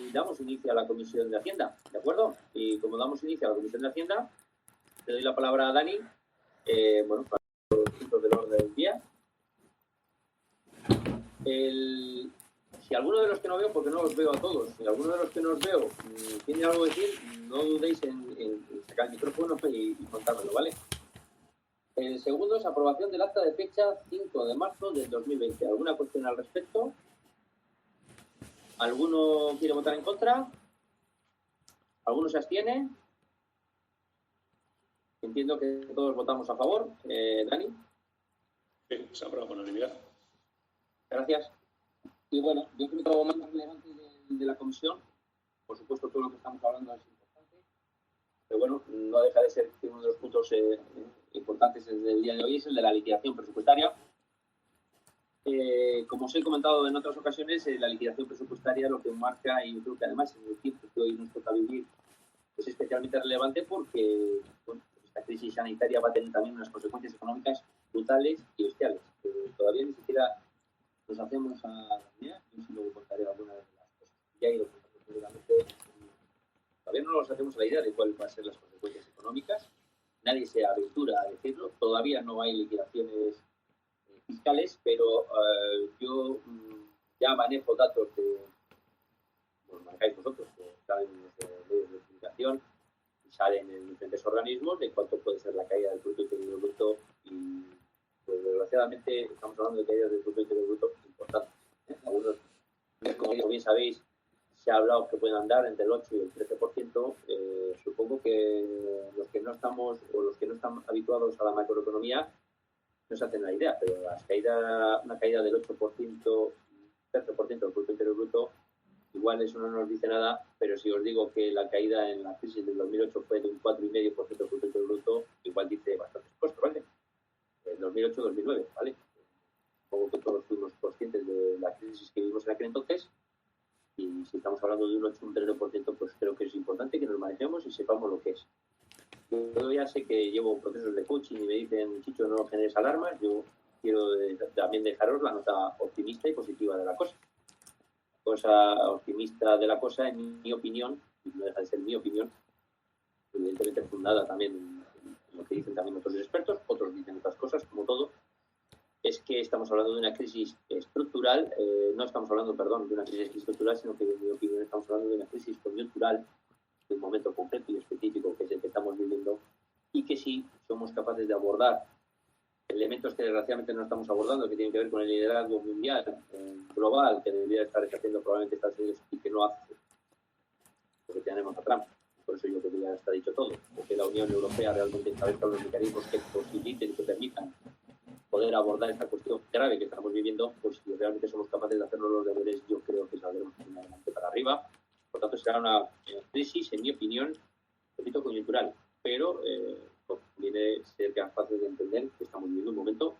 y damos inicio a la Comisión de Hacienda, ¿de acuerdo? Y como damos inicio a la Comisión de Hacienda, te doy la palabra a Dani, bueno, para los puntos del orden del día. Si alguno de los que no veo, porque no los veo a todos, si alguno de los que no os veo tiene algo que decir, no dudéis en sacar el micrófono y contármelo, ¿vale? El segundo es aprobación del acta de fecha 5 de marzo del 2020. ¿Alguna cuestión al respecto? ¿Alguno quiere votar en contra? ¿Alguno se abstiene? Entiendo que todos votamos a favor. ¿Dani? Sí, se aprueba por unanimidad. Gracias. Y bueno, yo creo que lo más relevante de la comisión, por supuesto todo lo que estamos hablando es importante, pero bueno, no deja de ser que uno de los puntos importantes del día de hoy es el de la liquidación presupuestaria. Como os he comentado en otras ocasiones, la liquidación presupuestaria lo que marca, y yo creo que además en el tiempo que hoy nos toca vivir, es especialmente relevante porque bueno, esta crisis sanitaria va a tener también unas consecuencias económicas brutales y bestiales. Todavía ni siquiera nos hacemos a la idea, yo sí luego contaré algunas de las cosas que ya he ido contando seguramente. Todavía no nos hacemos a la idea de cuáles van a ser las consecuencias económicas. Nadie se aventura a decirlo. Todavía no hay liquidaciones fiscales, pero yo ya manejo datos que los manejáis vosotros, que salen en los medios de comunicación y salen en diferentes organismos de cuánto puede ser la caída del Producto Interior Bruto y pues, desgraciadamente estamos hablando de caídas del Producto Interior Bruto importantes. Algunos, como bien sabéis, se ha hablado que pueden andar entre el 8 y el 13%. Supongo que los que no estamos o los que no están habituados a la macroeconomía no se hacen la idea, pero una caída del 8%, 13% del Producto Interior Bruto, igual eso no nos dice nada, pero si os digo que la caída en la crisis del 2008 fue de un 4,5% del Producto Interior Bruto, igual dice bastantes cosas, ¿vale? En 2008-2009, ¿vale? Supongo que todos fuimos conscientes de la crisis que vivimos en aquel entonces, y si estamos hablando de un 8 un 13%, pues creo que es importante que nos manejemos y sepamos lo que es. Yo ya sé que llevo procesos de coaching y me dicen, Chicho, no generes alarmas. Yo quiero también dejaros la nota optimista y positiva de la cosa. La cosa optimista de la cosa, en mi opinión, y no deja de ser mi opinión, evidentemente fundada también en lo que dicen también otros expertos, otros dicen otras cosas, como todo, es que estamos hablando de una crisis estructural, no estamos hablando, perdón, de una crisis estructural, sino que en mi opinión estamos hablando de una crisis coyuntural, de un momento concreto y específico que es el que estamos viviendo, y que sí somos capaces de abordar elementos que desgraciadamente no estamos abordando, que tienen que ver con el liderazgo mundial, global, que debería estar ejerciendo probablemente Estados Unidos y que no hace, porque tenemos a Trump. Por eso yo creo que ya está dicho todo, porque la Unión Europea realmente establezca los mecanismos que posibiliten y que permitan poder abordar esta cuestión grave que estamos viviendo, pues si realmente somos capaces de hacernos los deberes, yo creo que saldremos adelante para arriba. Por tanto, será una crisis, en mi opinión, un poquito coyuntural, pero conviene ser capaces de entender que estamos viviendo un momento.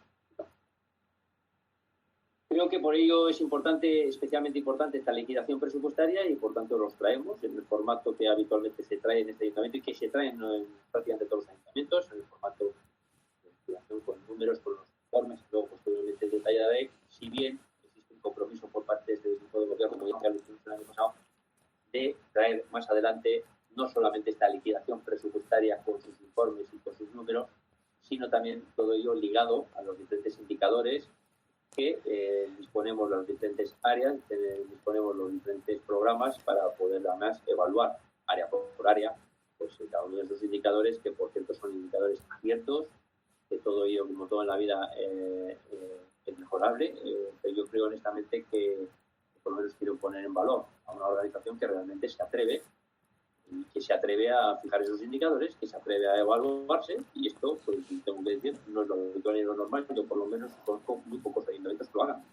Creo que por ello es importante, especialmente importante, esta liquidación presupuestaria y por tanto los traemos en el formato que habitualmente se trae en este ayuntamiento y que se trae en prácticamente todos los ayuntamientos, en el formato de liquidación con números, con los informes, luego posteriormente detallaré, si bien existe un compromiso por parte de este equipo de gobierno, como ya lo hicimos el año pasado, de traer más adelante no solamente esta liquidación presupuestaria con sus informes y con sus números, sino también todo ello ligado a los diferentes indicadores que disponemos las diferentes áreas, disponemos los diferentes programas para poder además evaluar área por área pues cada uno de esos indicadores, que por cierto son indicadores abiertos, que todo ello, como todo en la vida, es mejorable, pero yo creo honestamente que por lo menos quiero poner en valor a una organización que realmente se atreve y que se atreve a fijar esos indicadores, que se atreve a evaluarse, y esto, pues tengo que decir, no es lo habitual ni lo normal, yo por lo menos conozco muy pocos ayuntamientos que lo hagan.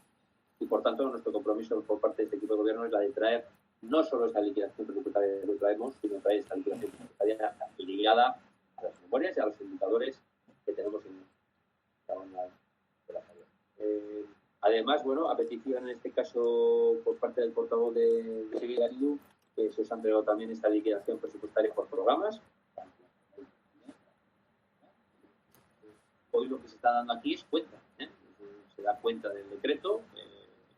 Y por tanto, nuestro compromiso por parte de este equipo de gobierno es la de traer no solo esta liquidación presupuestaria que traemos, sino traer esta liquidación presupuestaria ligada a las memorias y a los indicadores que tenemos en cada una de las áreas. Además, bueno, a petición en este caso por parte del portavoz de Sevilla Liu, se os ha entregado también esta liquidación presupuestaria por programas. Hoy lo que se está dando aquí es cuenta, se da cuenta del decreto,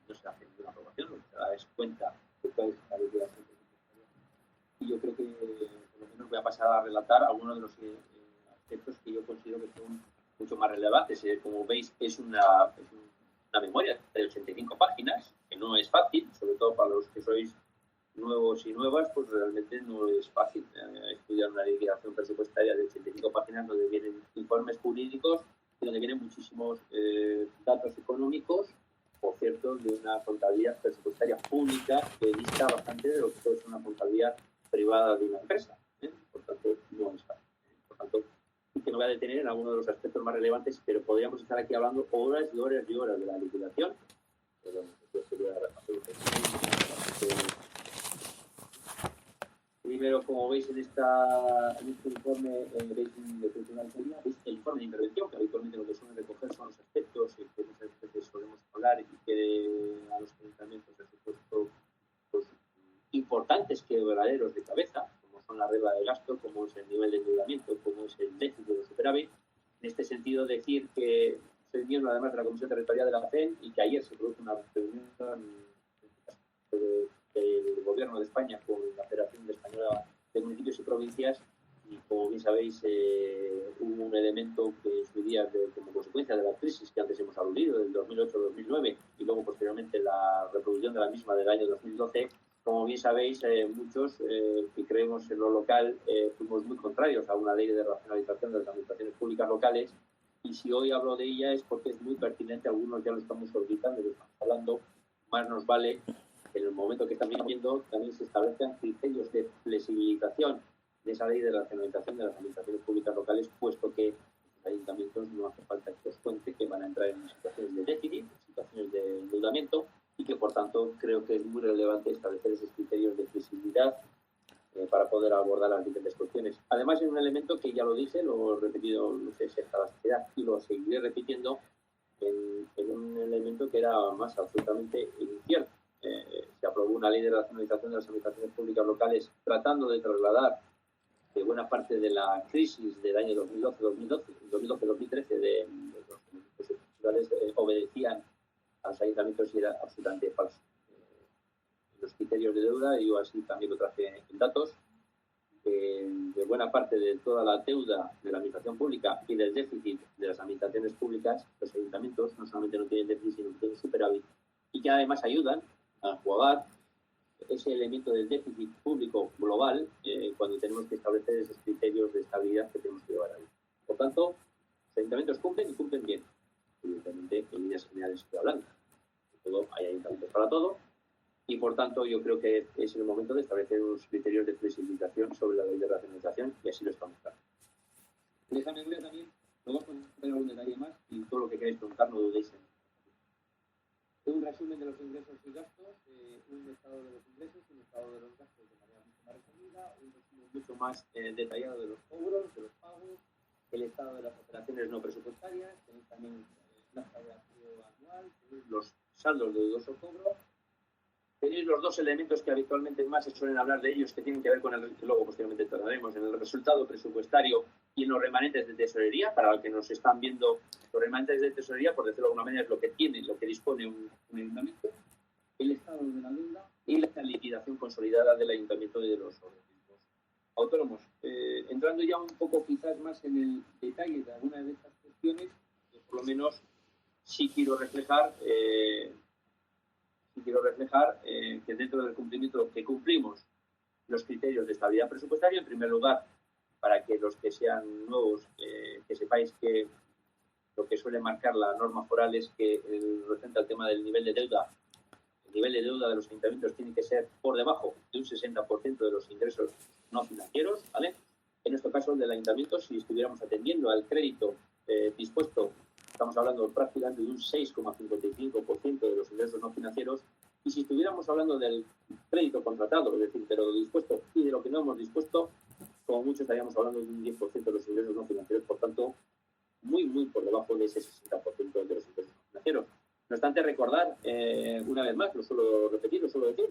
no se hace ninguna aprobación, lo que se da es cuenta de cuál es la liquidación yo creo que por lo menos voy a pasar a relatar algunos de los aspectos que yo considero que son mucho más relevantes. Como veis, es una memoria de 85 páginas, que no es fácil, sobre todo para los que sois nuevos y nuevas, pues realmente no es fácil estudiar una liquidación presupuestaria de 85 páginas donde vienen informes jurídicos y donde vienen muchísimos datos económicos, por cierto, de una contabilidad presupuestaria pública que dista bastante de lo que puede ser una contabilidad privada de una empresa. Por tanto, no es fácil. Por tanto, que me voy a detener en algunos de los aspectos más relevantes, pero podríamos estar aquí hablando horas y horas y horas de la liquidación. Pero yo sería primero, como veis en este informe, veis el informe de intervención, que habitualmente lo que suelen recoger son los aspectos que muchas veces solemos hablar y que a los ayuntamientos han supuesto pues, importantes que verdaderos de cabeza, como son la regla de gasto, como es el nivel de endeudamiento, como es el déficit de superávit. En este sentido, decir que soy miembro además de la Comisión Territorial de la FEN y que ayer se produjo una reunión del Gobierno de España con la Federación Española de Municipios y Provincias, y como bien sabéis hubo un elemento que en su día como consecuencia de la crisis que antes hemos aludido del 2008-2009 y luego posteriormente la reproducción de la misma del año 2012. Como bien sabéis, muchos que creemos en lo local fuimos muy contrarios a una ley de racionalización de las administraciones públicas locales, y si hoy hablo de ella es porque es muy pertinente. Algunos ya lo estamos orbitando, lo estamos hablando. Más nos vale que en el momento que estamos viendo también se establezcan criterios de flexibilización de esa ley de racionalización de las administraciones públicas locales, puesto que los ayuntamientos no hace falta que os cuente que van a entrar en situaciones de déficit, situaciones de endeudamiento, y que por tanto creo que es muy relevante establecer esos criterios de flexibilidad para poder abordar las diferentes cuestiones. Además, es un elemento que ya lo dije, lo he repetido, no sé si hasta la sociedad, y lo seguiré repitiendo en un elemento que era más absolutamente incierto. Se aprobó una ley de racionalización de las administraciones públicas locales tratando de trasladar buena parte de la crisis del año 2012-2013 de los municipios estructurales obedecían a los ayuntamientos y era absolutamente falso. Los criterios de deuda, yo así también lo traje en datos, de buena parte de toda la deuda de la administración pública y del déficit de las administraciones públicas, los ayuntamientos no solamente no tienen déficit, sino que tienen superávit, y que además ayudan a jugar ese elemento del déficit público global cuando tenemos que establecer esos criterios de estabilidad que tenemos que llevar ahí. Por tanto, los ayuntamientos cumplen y cumplen bien. Evidentemente, en líneas generales estoy hablando. Todo, hay ayuntamientos para todo, y por tanto yo creo que es el momento de establecer unos criterios de flexibilización sobre la ley de racionalización, y así lo estamos dando. Déjame ver también, luego poner algún detalle más y todo lo que queráis preguntar no dudéis en un resumen de los ingresos y gastos, un estado de los ingresos, un estado de los gastos de manera mucho más resumida, un resumen mucho más detallado de los cobros, de los pagos, el estado de las operaciones no presupuestarias, tenéis también la evaluación anual, tenéis los saldos de dudoso cobro, tenéis los dos elementos que habitualmente más se suelen hablar de ellos, que tienen que ver con el que luego posteriormente trataremos, en el resultado presupuestario y en los remanentes de tesorería. Para los que nos están viendo, los remanentes de tesorería, por decirlo de alguna manera, es lo que tiene, lo que dispone un ayuntamiento, el estado de la deuda y la liquidación consolidada del ayuntamiento y de los organismos autónomos. Entrando ya un poco quizás más en el detalle de algunas de estas cuestiones, por lo menos sí quiero reflejar que dentro del cumplimiento que cumplimos los criterios de estabilidad presupuestaria, en primer lugar, para que los que sean nuevos, que sepáis que lo que suele marcar la norma foral es que referente al tema del nivel de deuda, el nivel de deuda de los ayuntamientos tiene que ser por debajo de un 60% de los ingresos no financieros, ¿vale? En nuestro caso, el del ayuntamiento, si estuviéramos atendiendo al crédito dispuesto, estamos hablando prácticamente de un 6,55% de los ingresos no financieros, y si estuviéramos hablando del crédito contratado, es decir, de lo dispuesto y de lo que no hemos dispuesto, como mucho estaríamos hablando de un 10% de los ingresos no financieros, por tanto, muy, muy por debajo de ese 60% de los ingresos no financieros. No obstante, recordar, una vez más, lo suelo repetir, lo suelo decir,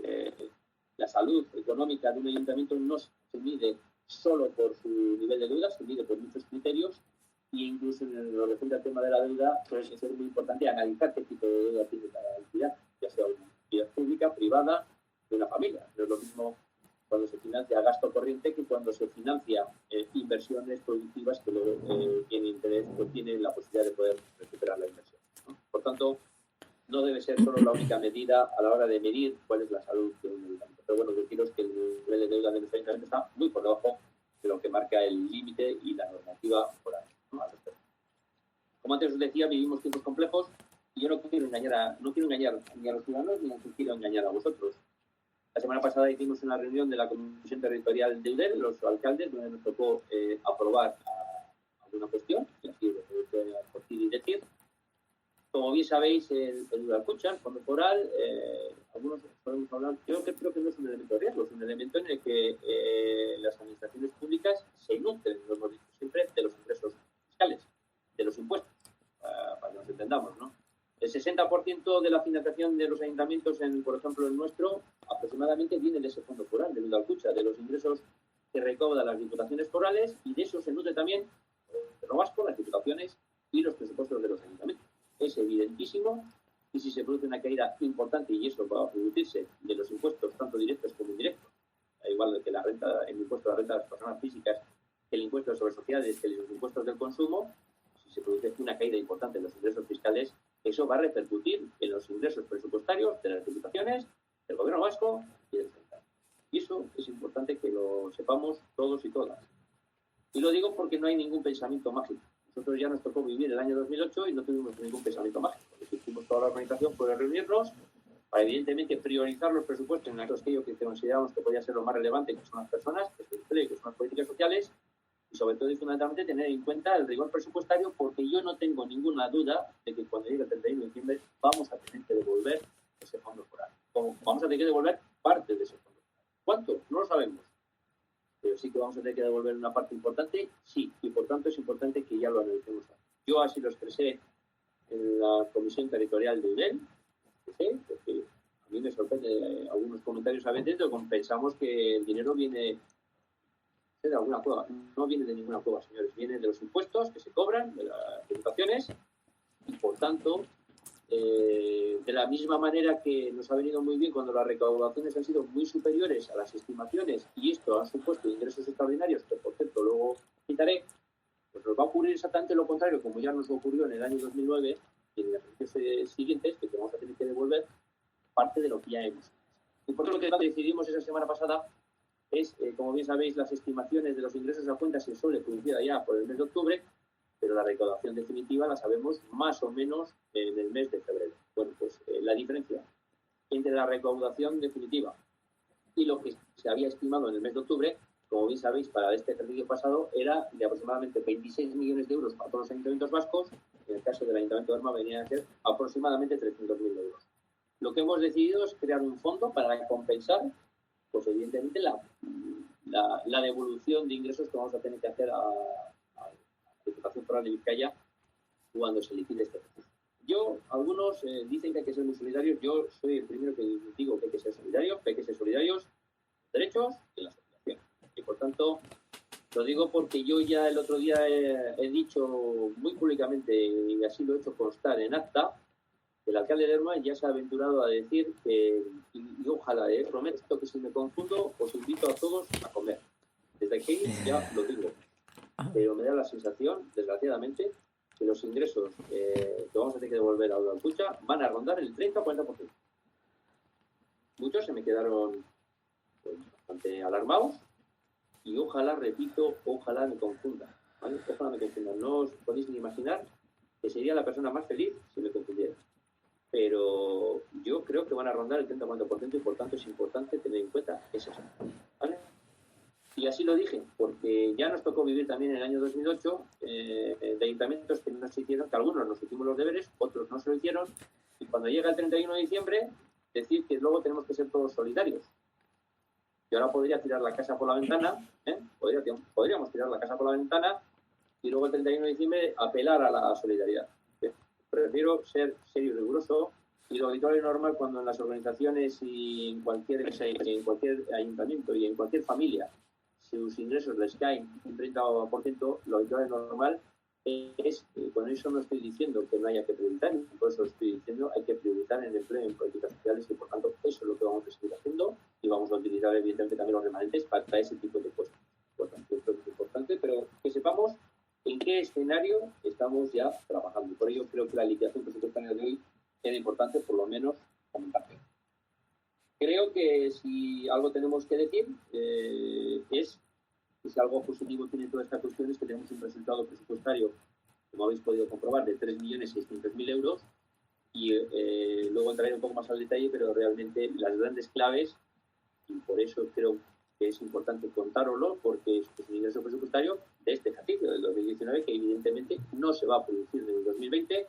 la salud económica de un ayuntamiento no se mide solo por su nivel de deuda, se mide por muchos criterios, e incluso en lo referente al tema de la deuda, suele ser muy importante analizar qué tipo de deuda tiene cada entidad, ya sea una entidad pública, privada, de una familia. No es lo mismo cuando se financia gasto cuando se financia inversiones productivas que luego tiene interés, pues tiene la posibilidad de poder recuperar la inversión, ¿no? Por tanto, no debe ser solo la única medida a la hora de medir cuál es la salud de un ayuntamiento. Pero bueno, deciros que el nivel de deuda de nuestro ayuntamiento está muy por debajo de lo que marca el límite y la normativa foral, ¿no? Al respecto. Como antes os decía, vivimos tiempos complejos y yo no quiero engañar ni a los ciudadanos ni quiero engañar a vosotros. La semana pasada hicimos una reunión de la Comisión Territorial de Eudel, los alcaldes, donde nos tocó aprobar alguna cuestión, y así lo puedo decir. Como bien sabéis, el Udalkutxa, el Fondo Foral, algunos podemos hablar, yo creo que no es un elemento de riesgo, es un elemento en el que las administraciones públicas se nutren, lo hemos dicho siempre, de los ingresos fiscales, de los impuestos, para que nos entendamos, ¿no? El 60% de la financiación de los ayuntamientos, por ejemplo, el nuestro, aproximadamente viene de ese Fondo Foral, del Udalkutxa, de los ingresos que recaudan las diputaciones forales, y de eso se nutre también el Gobierno vasco, las diputaciones y los presupuestos de los ayuntamientos. Es evidentísimo, y si se produce una caída importante, y eso va a producirse de los impuestos, tanto directos como indirectos, igual que la renta, el impuesto a la renta de las personas físicas, que el impuesto sobre sociedades, que los impuestos del consumo, si se produce una caída importante en los ingresos fiscales, eso va a repercutir en los ingresos presupuestarios de las diputaciones, del Gobierno vasco y del central. Y eso es importante que lo sepamos todos y todas. Y lo digo porque no hay ningún pensamiento mágico. Nosotros ya nos tocó vivir el año 2008 y no tuvimos ningún pensamiento mágico. Lo que hicimos toda la organización fue reunirnos para, evidentemente, priorizar los presupuestos en aquello que consideramos que podía ser lo más relevante, que son las personas, que es el empleo, que son las políticas sociales, y sobre todo y fundamentalmente tener en cuenta el rigor presupuestario, porque yo no tengo ninguna duda de que cuando llegue el 31 de diciembre vamos a tener que devolver ese fondo foral. Vamos a tener que devolver parte de ese fondo foral. ¿Cuánto? No lo sabemos. Pero sí que vamos a tener que devolver una parte importante, sí, y por tanto es importante que ya lo analicemos. Yo así lo expresé en la Comisión Territorial de Eudel, porque a mí me sorprende algunos comentarios a veces, pero pensamos que el dinero viene de alguna cueva. No viene de ninguna cueva, señores, viene de los impuestos que se cobran, de las tributaciones, y por tanto, de la misma manera que nos ha venido muy bien cuando las recaudaciones han sido muy superiores a las estimaciones y esto ha supuesto ingresos extraordinarios, que por cierto luego citaré, pues nos va a ocurrir exactamente lo contrario, como ya nos ocurrió en el año 2009 y en los ejercicios siguientes, que vamos a tener que devolver parte de lo que ya hemos hecho. Y por eso lo que decidimos esa semana pasada es, como bien sabéis, las estimaciones de los ingresos a cuenta se suele producir ya por el mes de octubre, pero la recaudación definitiva la sabemos más o menos en el mes de febrero. Bueno, pues la diferencia entre la recaudación definitiva y lo que se había estimado en el mes de octubre, como bien sabéis, para este ejercicio pasado, era de aproximadamente 26 millones de euros para todos los ayuntamientos vascos. En el caso del Ayuntamiento de Erma venía a ser aproximadamente 300.000 euros. Lo que hemos decidido es crear un fondo para compensar, pues evidentemente, la devolución de ingresos que vamos a tener que hacer a la Diputación Foral de Vizcaya cuando se liquide este recurso. Algunos dicen que hay que ser muy solidarios. Yo soy el primero que digo que hay que ser solidarios, que hay que ser solidarios en los derechos y en las obligaciones. Y por tanto, lo digo porque yo ya el otro día he dicho muy públicamente, y así lo he hecho constar en acta, que el alcalde de Erma ya se ha aventurado a decir que, y ojalá, prometo que si me confundo, os invito a todos a comer. Desde aquí ya lo digo. Pero me da la sensación, desgraciadamente, que los ingresos que vamos a tener que devolver a Udalkutxa van a rondar el 30 o 40%. Muchos se me quedaron pues, bastante alarmados y ojalá, repito, ojalá me confunda. ¿Vale? Ojalá me confunda. No os podéis ni imaginar que sería la persona más feliz si me confundiera. Pero yo creo que van a rondar el 30 o 40% y por tanto es importante tener en cuenta esas cosas. ¿Vale? Y así lo dije, porque ya nos tocó vivir también en el año 2008 de ayuntamientos que no se hicieron, que algunos nos hicimos los deberes, otros no se lo hicieron, y cuando llega el 31 de diciembre, decir que luego tenemos que ser todos solidarios. Yo ahora podría tirar la casa por la ventana, podríamos tirar la casa por la ventana y luego el 31 de diciembre apelar a la solidaridad. Prefiero ser serio y riguroso, y lo habitual y normal cuando en las organizaciones y en cualquier ayuntamiento y en cualquier familia sus ingresos les caen un 30%, lo habitual y normal es, con eso no estoy diciendo que no haya que priorizar, por eso estoy diciendo hay que priorizar en el empleo en políticas sociales y por tanto eso es lo que vamos a seguir haciendo y vamos a utilizar evidentemente también los remanentes para ese tipo de cosas. importante, pero que sepamos en qué escenario estamos ya trabajando. Por ello creo que la liquidación presupuestaria de hoy era importante, por lo menos, comentarlo. Creo que si algo tenemos que decir es que si algo positivo tiene toda esta cuestión es que tenemos un resultado presupuestario, como habéis podido comprobar, de 3.600.000 euros y luego entraré un poco más al detalle, pero realmente las grandes claves, y por eso creo que es importante contároslo, porque es un ingreso presupuestario de este ejercicio, del 2019, que evidentemente no se va a producir en el 2020,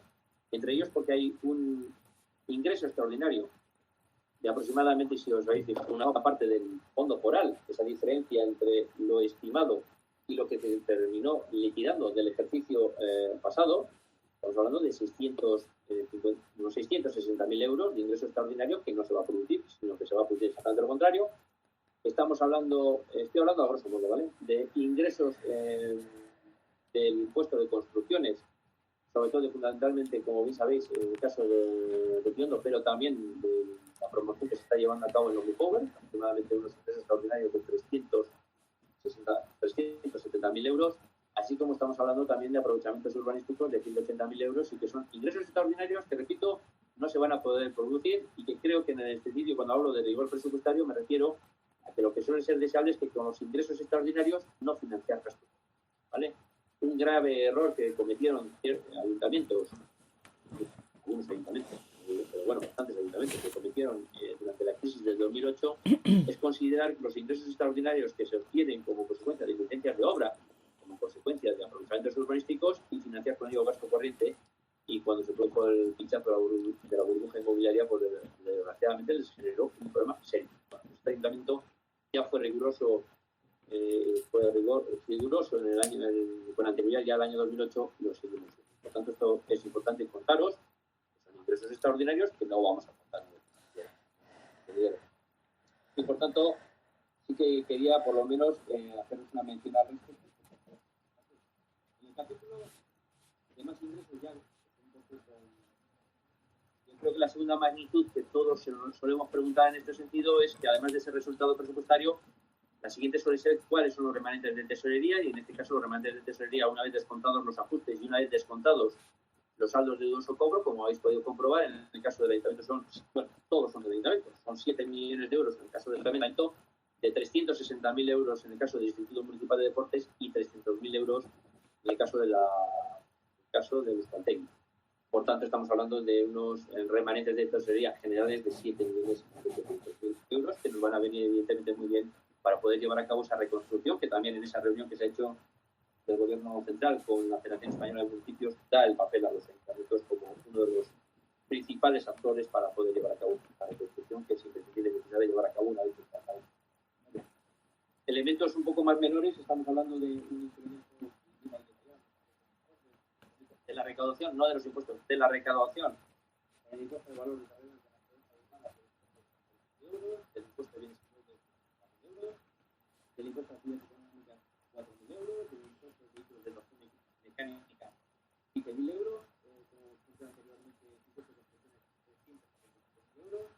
entre ellos porque hay un ingreso extraordinario de aproximadamente, si os veis, una parte del fondo foral, esa diferencia entre lo estimado y lo que se terminó liquidando del ejercicio pasado. Estamos hablando de 660.000 euros de ingreso extraordinario que no se va a producir, sino que se va a producir exactamente lo contrario. Estoy hablando a grosso modo, ¿vale? De ingresos del impuesto de construcciones, sobre todo fundamentalmente, como bien sabéis, en el caso de Piondo, pero también de la promoción que se está llevando a cabo en Omnipower, aproximadamente unos ingresos extraordinarios de 370.000 euros, así como estamos hablando también de aprovechamientos urbanísticos de 180.000 euros, y que son ingresos extraordinarios que, repito, no se van a poder producir, y que creo que en este vídeo, cuando hablo de rigor presupuestario, me refiero a que lo que suele ser deseable es que con los ingresos extraordinarios no financiar gastos, ¿vale? Un grave error que cometieron ayuntamientos, algunos ayuntamientos, pero bueno, bastantes ayuntamientos que cometieron durante la crisis del 2008, es considerar los ingresos extraordinarios que se obtienen como consecuencia de licencias de obra, como consecuencia de aprovechamientos urbanísticos, y financiar con ello gasto corriente. Y cuando se produjo el pinchazo de la burbuja inmobiliaria, pues desgraciadamente les generó un problema serio. Bueno, este ayuntamiento ya fue riguroso en el año, con anterioridad ya al año 2008, y lo seguimos. Por tanto, esto es importante contaros, que son ingresos extraordinarios que no vamos a contar. Y por tanto, sí que quería por lo menos haceros una mención al respecto. En el capítulo de más ingresos ya, yo creo que la segunda magnitud que todos solemos preguntar en este sentido es que, además de ese resultado presupuestario, la siguiente suele ser cuáles son los remanentes de tesorería, y en este caso los remanentes de tesorería, una vez descontados los ajustes y una vez descontados los saldos de dudoso cobro, como habéis podido comprobar. En el caso del ayuntamiento todos son del ayuntamiento, son 7 millones de euros en el caso del ayuntamiento, de 360.000 euros en el caso del Instituto Municipal de Deportes y 300.000 euros en el caso de Euskaltel. Por tanto, estamos hablando de unos remanentes de tesorería generales de 7.700.000 euros, que nos van a venir evidentemente muy bien para poder llevar a cabo esa reconstrucción, que también en esa reunión que se ha hecho del Gobierno Central con la Federación Española de Municipios da el papel a los ayuntamientos como uno de los principales actores para poder llevar a cabo la reconstrucción, que es imprescindible necesaria llevar a cabo una vez que está. Elementos un poco más menores, estamos hablando de un incremento de la recaudación, no de los impuestos, de la recaudación. El impuesto de valor de euros, el impuesto de bienes euros, del impuesto a actividades económicas 4.000 euros, del impuesto de vehículos de tracción mecánica 15.000 euros, como expliqué anteriormente, impuestos de expresiones 375.000 euros.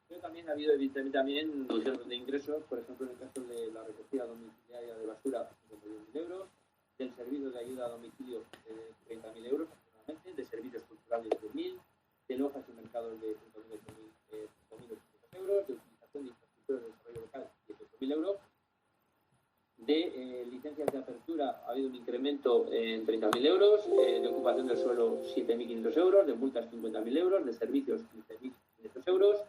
Pero también ha habido evidentemente también reducciones de ingresos, por ejemplo en el caso de la recogida domiciliaria de basura, 51.000 euros, del servicio de ayuda a domicilio 30.000 euros aproximadamente, de servicios culturales 10.000, de lojas y mercados de 5.800 euros, de utilización de infraestructuras de desarrollo local 18.000 euros, de licencias de apertura ha habido un incremento en 30.000 euros, de ocupación del suelo 7.500 euros, de multas 50.000 euros, de servicios 15.500 euros.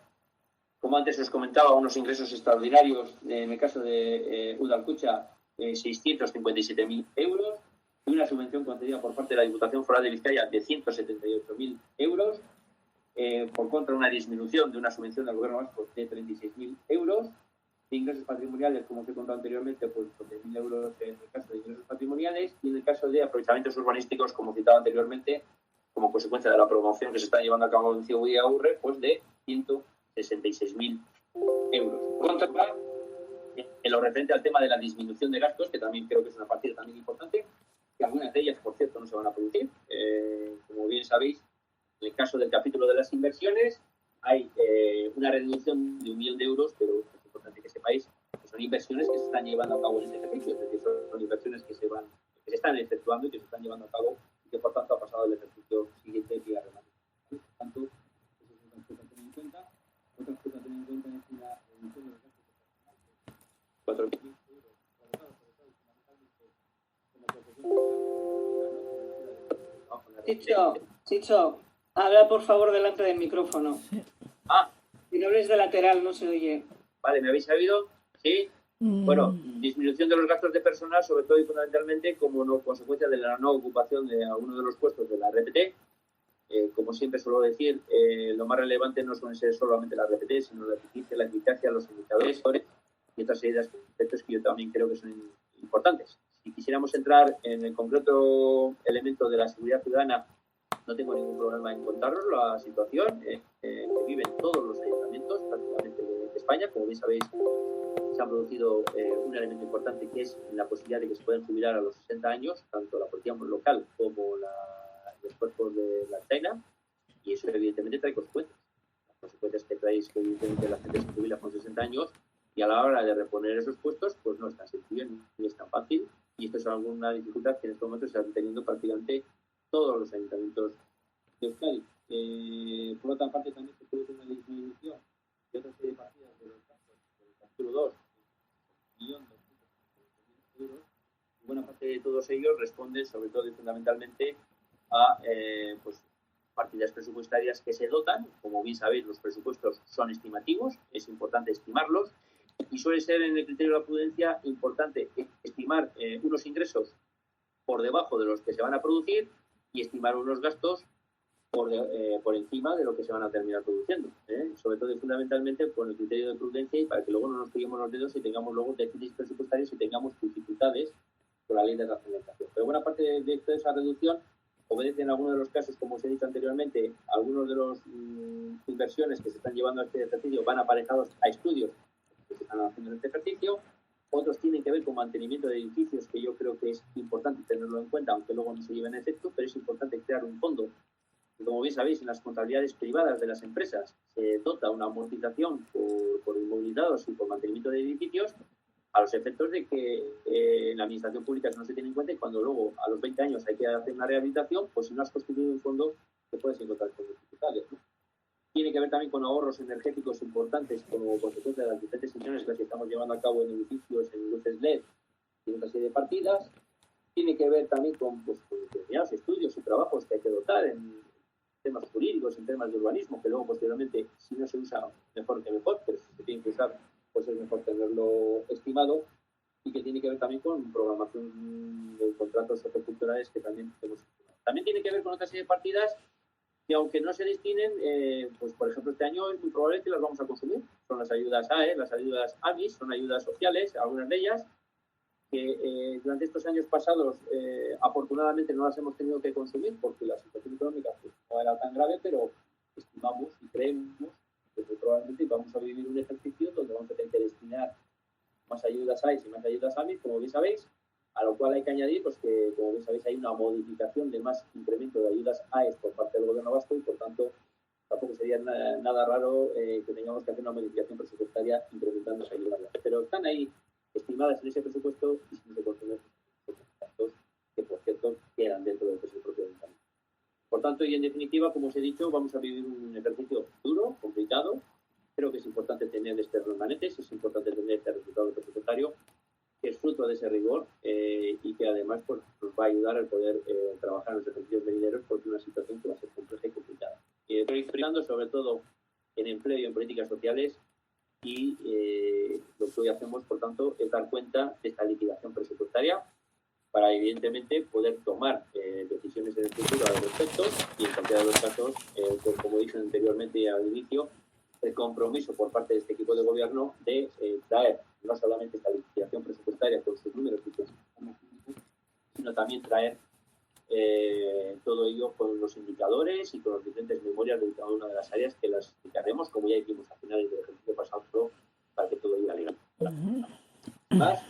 Como antes os comentaba, unos ingresos extraordinarios en el caso de Udalkutxa, 657.000 euros, y una subvención concedida por parte de la Diputación Foral de Vizcaya de 178.000 euros, por contra una disminución de una subvención del Gobierno vasco de 36.000 euros, de ingresos patrimoniales, como os he contado anteriormente, pues 12.000 euros en el caso de ingresos patrimoniales, y en el caso de aprovechamientos urbanísticos, como citaba anteriormente, como consecuencia de la promoción que se está llevando a cabo en Ciudad de Aurre, pues de 166.000 euros. Contra en lo referente al tema de la disminución de gastos, que también creo que es una partida también importante, que algunas de ellas, por cierto, no se van a producir. Como bien sabéis, en el caso del capítulo de las inversiones hay una reducción de 1 millón de euros, pero es importante que sepáis que son inversiones que se están llevando a cabo en este ejercicio, es decir, son inversiones que se están efectuando y que se están llevando a cabo y que por tanto ha pasado el ejercicio siguiente y a remate. Por tanto, eso es otra cosa a tener en cuenta. Otra cosa a tener en cuenta es una reducción de los gastos de 4.000 euros, sobre todo fundamentalmente en la protección. Chicho, habla por favor delante del micrófono. Ah, Si no hables de lateral, no se oye. vale, ¿me habéis oído? Sí. Bueno, disminución de los gastos de personal, sobre todo y fundamentalmente como consecuencia de la no ocupación de alguno de los puestos de la RPT. Como siempre suelo decir, lo más relevante no suelen ser solamente la RPT, sino la eficiencia, los indicadores y otras serie de aspectos que yo también creo que son importantes. Si quisiéramos entrar en el concreto elemento de la seguridad ciudadana, no tengo ningún problema en contaros la situación que viven todos los ayuntamientos prácticamente de España. Como bien sabéis, se ha producido un elemento importante que es la posibilidad de que se puedan jubilar a los 60 años, tanto la policía local como los cuerpos de la China, y eso evidentemente trae consecuencias. Las consecuencias que trae es que evidentemente la gente se jubila con 60 años y a la hora de reponer esos puestos pues no es tan sencillo ni es tan fácil, y esto es alguna dificultad que en este momento se está teniendo prácticamente todos los ayuntamientos de Euskadi. Por otra parte, también se produce una disminución de otra serie de partidas de los gastos del capítulo 2, 1.200.000 euros. Y buena parte de todos ellos responden sobre todo y fundamentalmente a pues, partidas presupuestarias que se dotan. Como bien sabéis, los presupuestos son estimativos, es importante estimarlos, y suele ser en el criterio de la prudencia importante estimar unos ingresos por debajo de los que se van a producir y estimar unos gastos por encima de lo que se van a terminar produciendo, sobre todo y fundamentalmente por el criterio de prudencia y para que luego no nos peguemos los dedos y tengamos luego déficits presupuestarios y tengamos dificultades por la ley de racionalización. Pero buena parte de toda esa reducción obedece en algunos de los casos, como os he dicho anteriormente, algunos de las inversiones que se están llevando a este ejercicio van aparejados a estudios que se están haciendo en este ejercicio. Otros tienen que ver con mantenimiento de edificios, que yo creo que es importante tenerlo en cuenta, aunque luego no se lleve en efecto, pero es importante crear un fondo. Y como bien sabéis, en las contabilidades privadas de las empresas se dota una amortización por inmovilizados y por mantenimiento de edificios, a los efectos de que en la administración pública eso no se tiene en cuenta, y cuando luego a los 20 años hay que hacer una rehabilitación, pues si no has constituido un fondo, te puedes encontrar con dificultades, ¿no? Tiene que ver también con ahorros energéticos importantes como consecuencia de las diferentes inversiones que estamos llevando a cabo en edificios, en luces LED y otra serie de partidas. Tiene que ver también con determinados estudios y trabajos que hay que dotar en temas jurídicos, en temas de urbanismo, que luego posteriormente, si no se usa, mejor que mejor, pero si se tiene que usar, pues es mejor tenerlo estimado. Y que tiene que ver también con programación de contratos socioculturales que también tenemos. También tiene que ver con otra serie de partidas que, aunque no se destinen, pues por ejemplo este año es muy probable que las vamos a consumir. Son las ayudas AE, las ayudas AMIS, son ayudas sociales, algunas de ellas, que durante estos años pasados afortunadamente no las hemos tenido que consumir porque la situación económica pues, no era tan grave, pero estimamos y creemos que pues, probablemente vamos a vivir un ejercicio donde vamos a tener que destinar más ayudas AIS y más ayudas AMIS, como bien sabéis, a lo cual hay que añadir pues, que, como bien sabéis, hay una modificación de más incremento de ayudas AIS por parte del Gobierno vasco, y por tanto tampoco sería nada raro que tengamos que hacer una modificación presupuestaria incrementando esa ayuda. Pero están ahí estimadas en ese presupuesto y si no se consumen los gastos que, por cierto, quedan dentro del presupuesto propio del país. Por tanto, y en definitiva, como os he dicho, vamos a vivir un ejercicio duro, complicado. Creo que es importante tener estos remanentes, es importante tener este resultado presupuestario, que es fruto de ese rigor y que además pues, nos va a ayudar a poder trabajar en los ejercicios venideros, porque es una situación que va a ser compleja y complicada. Estoy explicando sobre todo en empleo y en políticas sociales, y lo que hoy hacemos, por tanto, es dar cuenta de esta liquidación presupuestaria para, evidentemente, poder tomar decisiones en el futuro al respecto, y en cualquiera de los casos, pues, como dije anteriormente al inicio, el compromiso por parte de este equipo de gobierno de traer no solamente esta liquidación presupuestaria con sus números, sino también traer todo ello con los indicadores y con las diferentes memorias de cada una de las áreas, que las explicaremos, como ya hicimos a finales del ejercicio pasado, para que todo iba legal. Más,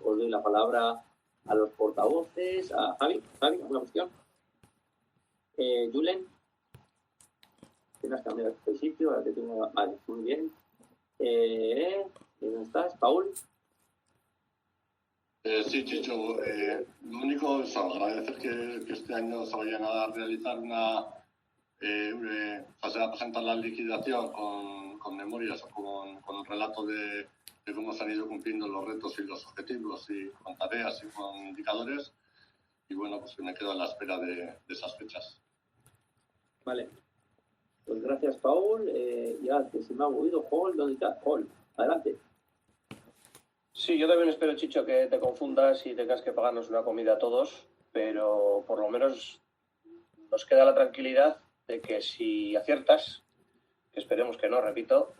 os doy la palabra a los portavoces, a Javi, ¿alguna cuestión? Julen, tienes que cambiar el sitio, ahora te tengo... Vale, muy bien. ¿Dónde estás, Paul? Sí, Chicho, lo único es agradecer que este año se vayan a realizar o sea, se va a presentar la liquidación con memorias o con un relato de cómo se han ido cumpliendo los retos y los objetivos, y con tareas y con indicadores. Y bueno, pues me quedo a la espera de esas fechas. Vale. Pues gracias, Paul. Ya, que se me ha movido. Paul, ¿dónde está? Paul, adelante. Sí, yo también espero, Chicho, que te confundas y tengas que pagarnos una comida a todos, pero por lo menos nos queda la tranquilidad de que si aciertas, que esperemos que no, repito,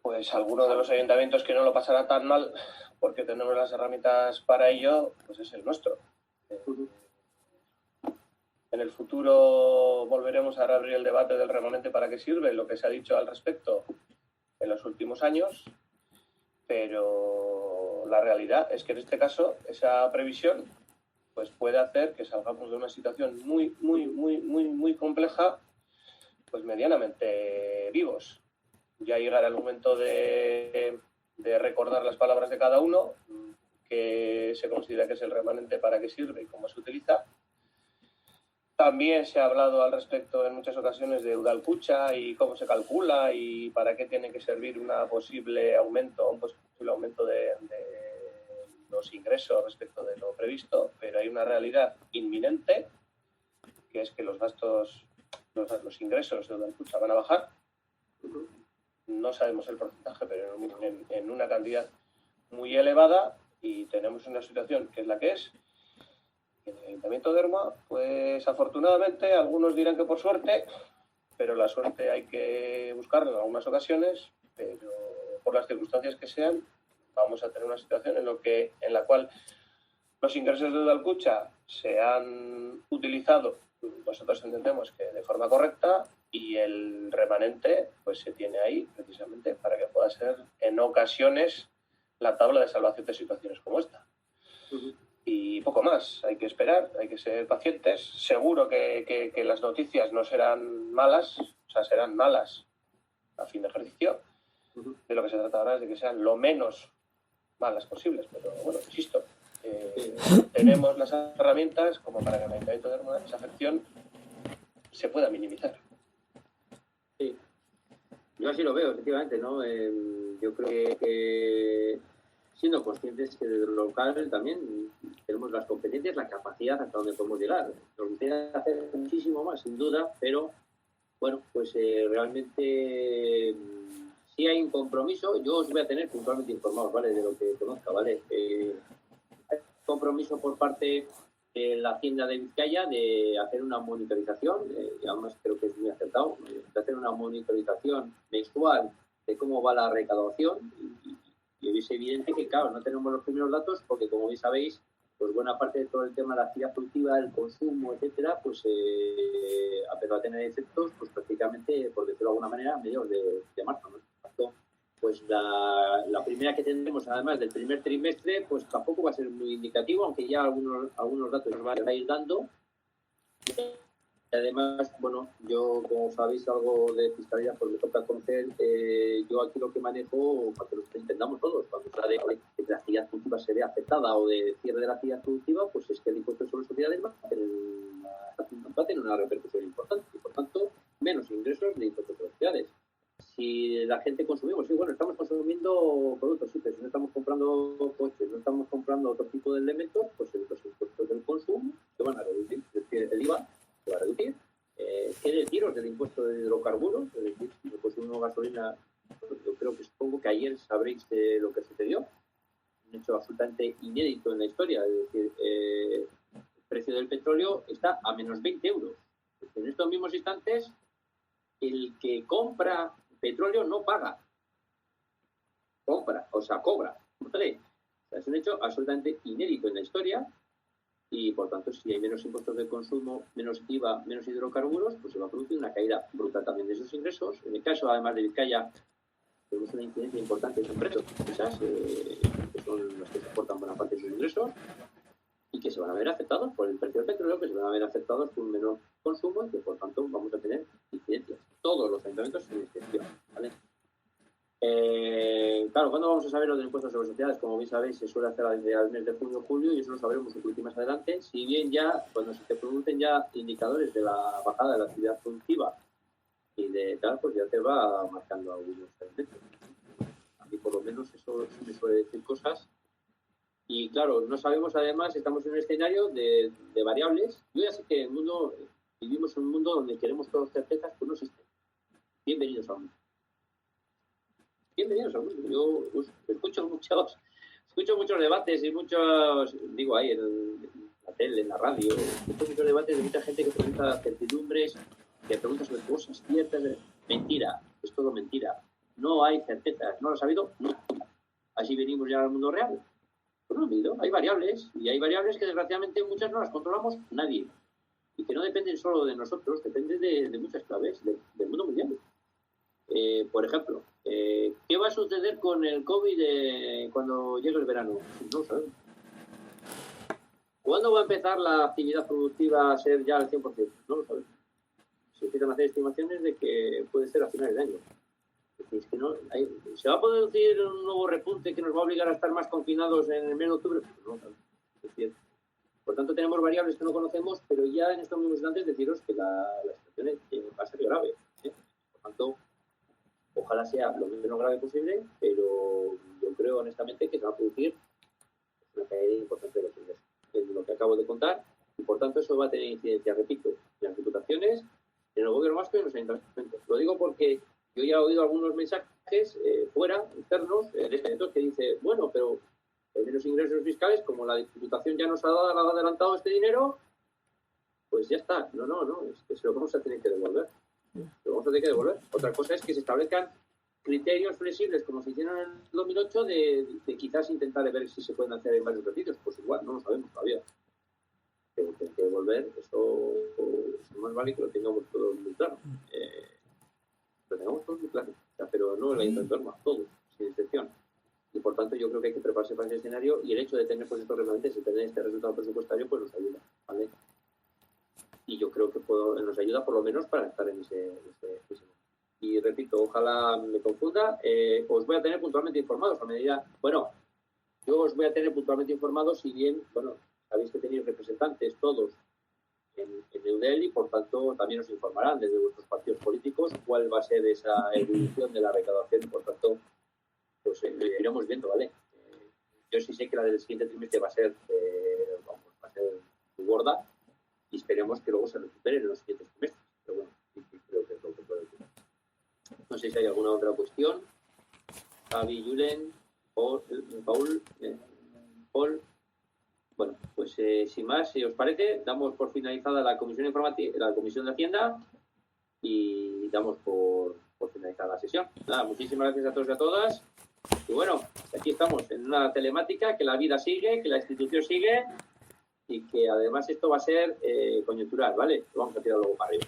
pues alguno de los ayuntamientos que no lo pasará tan mal, porque tenemos las herramientas para ello, pues es el nuestro. En el futuro volveremos a reabrir el debate del remanente para qué sirve, lo que se ha dicho al respecto en los últimos años, pero la realidad es que en este caso esa previsión pues puede hacer que salgamos de una situación muy compleja, pues medianamente vivos. Ya llegará el momento de recordar las palabras de cada uno, que se considera que es el remanente, para qué sirve y cómo se utiliza. También se ha hablado al respecto en muchas ocasiones de Udalkutxa y cómo se calcula y para qué tiene que servir un posible aumento de los ingresos respecto de lo previsto, pero hay una realidad inminente, que es que los gastos, los ingresos de Udalkutxa van a bajar. No sabemos el porcentaje, pero en una cantidad muy elevada, y tenemos una situación que es la que es. En el Ayuntamiento de Ermua, pues afortunadamente, algunos dirán que por suerte, pero la suerte hay que buscarla en algunas ocasiones, pero por las circunstancias que sean, vamos a tener una situación en la cual los ingresos de Udalkutxa se han utilizado, nosotros entendemos que de forma correcta, y el remanente pues se tiene ahí precisamente para que pueda ser en ocasiones la tabla de salvación de situaciones como esta. Y poco más, hay que esperar, hay que ser pacientes. Seguro que las noticias no serán malas, o sea, serán malas a fin de ejercicio. De lo que se trata ahora es de que sean lo menos malas posibles, pero bueno, insisto, tenemos las herramientas como para que en el Ayuntamiento de Ermua esa afección se pueda minimizar. Sí, yo así lo veo, efectivamente, ¿no? Yo creo que siendo conscientes que desde lo local también tenemos las competencias, la capacidad hasta donde podemos llegar. Nos gustaría hacer muchísimo más, sin duda, pero bueno, pues realmente si hay un compromiso, yo os voy a tener puntualmente informados, ¿vale? De lo que conozca, ¿vale? Hay compromiso por parte de la Hacienda de Vizcaya de hacer una monitorización, y además creo que es muy acertado, de hacer una monitorización mensual de cómo va la recaudación, y es evidente que, claro, no tenemos los primeros datos porque, como bien sabéis, pues buena parte de todo el tema de la actividad productiva, el consumo, etcétera, pues empezó a tener efectos, pues prácticamente, por decirlo de alguna manera, a mediados de marzo, ¿no? Pues la primera que tendremos, además del primer trimestre, pues tampoco va a ser muy indicativo, aunque ya algunos datos nos van a ir dando. Y además, bueno, yo, como sabéis, algo de fiscalidad, pues me toca conocer, yo aquí lo que manejo, para que lo entendamos todos, cuando se habla de que la actividad productiva se ve afectada o de cierre de la actividad productiva, pues es que el impuesto sobre sociedades va a tener una repercusión importante y, por tanto, menos ingresos de impuestos sobre sociedades. Si la gente consumimos, sí, bueno, estamos consumiendo productos, sí, pero si no estamos comprando coches, no estamos comprando otro tipo de elementos, pues los impuestos del consumo se van a reducir, es decir, el IVA se va a reducir. ¿Qué deciros del impuesto de hidrocarburos? Es decir, si yo consumo gasolina, yo creo que supongo que ayer sabréis lo que sucedió, un hecho absolutamente inédito en la historia, es decir, el precio del petróleo está a menos 20 euros. En estos mismos instantes, el que compra petróleo no paga, compra, o sea, cobra. ¿Vale? O sea, es un hecho absolutamente inédito en la historia y, por tanto, si hay menos impuestos de consumo, menos IVA, menos hidrocarburos, pues se va a producir una caída brutal también de esos ingresos. En el caso, además de Vizcaya, tenemos una incidencia importante en empresas que son las que soportan buena parte de sus ingresos y que se van a ver afectados por el precio del petróleo, que se van a ver afectados por un menor consumo y que, por tanto, vamos a tener incidencias. Todos los ayuntamientos sin excepción, ¿vale? Claro, ¿cuándo vamos a saber lo del impuesto sobre sociedades? Como bien sabéis, se suele hacer desde el mes de junio o julio y eso lo sabremos un poquito más adelante. Si bien ya, cuando se te producen ya indicadores de la bajada de la actividad productiva y de tal, pues ya te va marcando algunos elementos. A mí por lo menos eso me suele decir cosas. Y claro, no sabemos además, estamos en un escenario de variables. Yo ya sé que el mundo, vivimos en un mundo donde queremos todas certezas, pues no existe. Bienvenidos al mundo. Bienvenidos al mundo. Yo escucho muchos debates y muchos, digo ahí en la tele, en la radio, escucho muchos debates de mucha gente que pregunta certidumbres, que pregunta sobre cosas ciertas. Mentira, es todo mentira. No hay certezas. ¿No lo has sabido? No. Así venimos ya al mundo real. Pues no, amigo, hay variables, y hay variables que desgraciadamente muchas no las controlamos nadie. Y que no dependen solo de nosotros, dependen de muchas claves del mundo mundial. Por ejemplo, ¿qué va a suceder con el COVID cuando llegue el verano? No lo sabemos. ¿Cuándo va a empezar la actividad productiva a ser ya al 100%? No lo sabemos. Se empiezan a hacer estimaciones de que puede ser a finales de año. Es que no, ¿se va a producir un nuevo repunte que nos va a obligar a estar más confinados en el mes de octubre? Pues no, es cierto. Por tanto, tenemos variables que no conocemos, pero ya en estos mismos instantes deciros que la situación va a ser grave. Por tanto, ojalá sea lo menos grave posible, pero yo creo honestamente que se va a producir una caída importante de los ingresos. Es lo que acabo de contar, y por tanto eso va a tener incidencia, repito, en las diputaciones, en el gobierno vasco y en los ayuntamientos. Lo digo porque yo ya he oído algunos mensajes fuera, internos, de estos que dice, bueno, pero de los ingresos fiscales, como la Diputación ya nos ha adelantado este dinero, pues ya está. No, es que se lo vamos a tener que devolver. Otra cosa es que se establezcan criterios flexibles, como se hicieron en el 2008, de quizás intentar ver si se pueden hacer en varios ejercicios. Pues igual, no lo sabemos todavía. Pero que hay que devolver, eso más vale que lo tengamos todo muy claro. Lo tengamos todo muy claro. O sea, pero no el ayuntamiento, todos, sin excepción. Y por tanto yo creo que hay que prepararse para ese escenario, y el hecho de tener pues estos remanentes y tener este resultado presupuestario pues nos ayuda, ¿vale? Y yo creo que nos ayuda por lo menos para estar en ese. Y repito, ojalá me confunda, os voy a tener puntualmente informados a medida, bueno, yo os voy a tener puntualmente informados, si bien, bueno, sabéis que tenéis representantes todos en Eudel, y por tanto también os informarán desde vuestros partidos políticos cuál va a ser esa evolución de la recaudación, y por tanto pues lo iremos viendo, ¿vale? Yo sí sé que la del siguiente trimestre va a ser muy gorda, y esperemos que luego se recupere en los siguientes trimestres, pero bueno, sí, creo que es lo que puedo decir. No sé si hay alguna otra cuestión. Javi, Julen, Paul. Bueno, pues sin más, si os parece, damos por finalizada la comisión informativa, la comisión de Hacienda, y damos por finalizada la sesión. Nada, muchísimas gracias a todos y a todas. Y bueno, aquí estamos en una telemática, que la vida sigue, que la institución sigue, y que además esto va a ser coyuntural, ¿vale? Lo vamos a tirar luego para arriba.